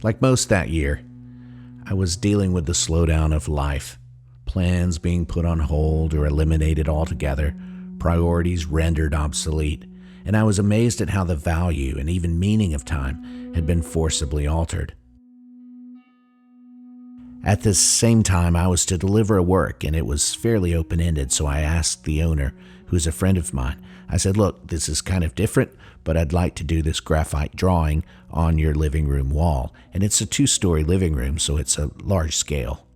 Like most that year, I was dealing with the slowdown of life, plans being put on hold or eliminated altogether, priorities rendered obsolete, and I was amazed at how the value and even meaning of time had been forcibly altered. At this same time, I was to deliver a work, and it was fairly open-ended, so I asked the owner, who's a friend of mine. I said, look, this is kind of different, but I'd like to do this graphite drawing on your living room wall. And it's a 2-story living room, so it's a large scale.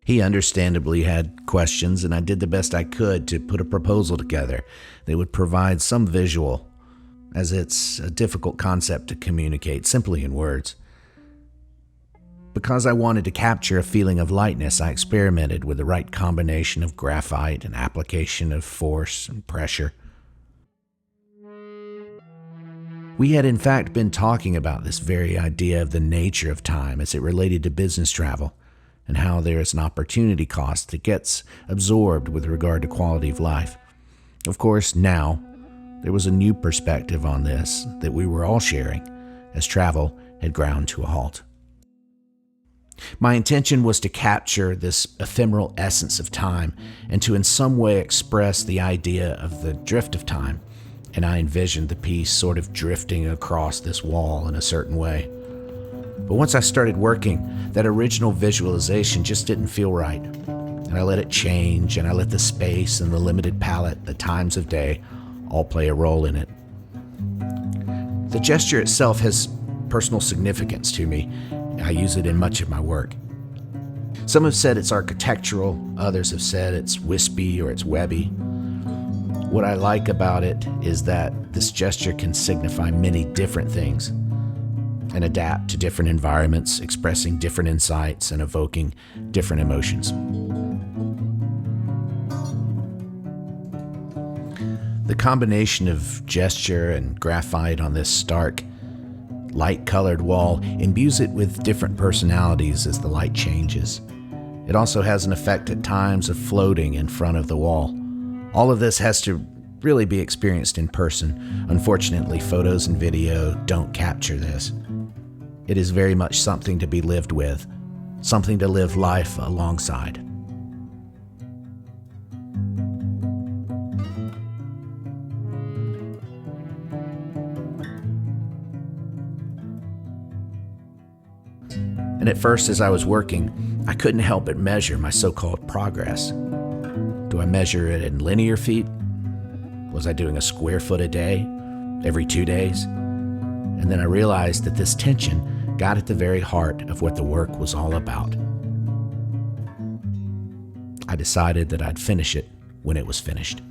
He understandably had questions, and I did the best I could to put a proposal together that would provide some visual, as it's a difficult concept to communicate simply in words. Because I wanted to capture a feeling of lightness, I experimented with the right combination of graphite and application of force and pressure. We had in fact been talking about this very idea of the nature of time as it related to business travel, and how there is an opportunity cost that gets absorbed with regard to quality of life. Of course, now, there was a new perspective on this that we were all sharing as travel had ground to a halt. My intention was to capture this ephemeral essence of time and to in some way express the idea of the drift of time, and I envisioned the piece sort of drifting across this wall in a certain way. But once I started working, that original visualization just didn't feel right, and I let it change, and I let the space and the limited palette, the times of day, all play a role in it. The gesture itself has personal significance to me. I use it in much of my work. Some have said it's architectural, others have said it's wispy or it's webby. What I like about it is that this gesture can signify many different things and adapt to different environments, expressing different insights and evoking different emotions. The combination of gesture and graphite on this stark, light-colored wall imbues it with different personalities as the light changes. It also has an effect at times of floating in front of the wall. All of this has to really be experienced in person. Unfortunately, photos and video don't capture this. It is very much something to be lived with, something to live life alongside. And at first, as I was working, I couldn't help but measure my so-called progress. Do I measure it in linear feet? Was I doing a square foot a day, every 2 days? And then I realized that this tension got at the very heart of what the work was all about. I decided that I'd finish it when it was finished.